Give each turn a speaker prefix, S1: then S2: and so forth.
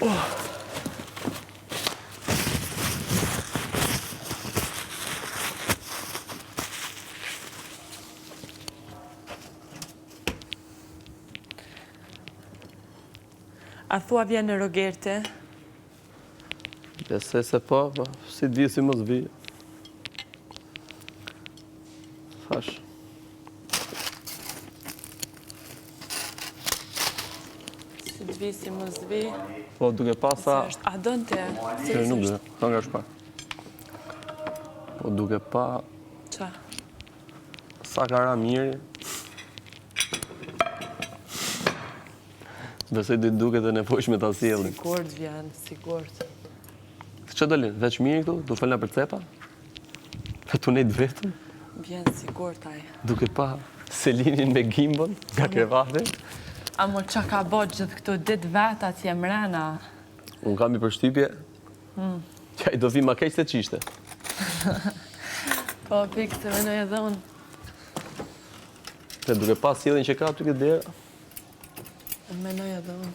S1: A thua vjen në Rogerte?
S2: Besoj se po, si të vi si mos vi. Thash.
S1: Si të vi si mos vi.
S2: Po duke pasa...
S1: A donte?
S2: Nuk dhe, ka nga shpa. Po duke pa...
S1: Qa?
S2: Sa ka ra miri. Besoj të duke të nevojshme ta sjellin.
S1: Sigurt vjen, sigurt.
S2: Që do linë? Veç miri këtu? Du falna për cepa? Për tu nejtë vetëm?
S1: Vjen sigurt aj.
S2: Duke pa Selinin me gimbon nga krevati?
S1: A mo qa ka bo gjithë këto dit vet atje mrena?
S2: Unë kam i përshtypje. Qaj do vi ma keq se qishte.
S1: Po, pikë se menoj edhe unë.
S2: Dhe duke pa sjellin që ka ty këtë dera.
S1: Menoj edhe unë.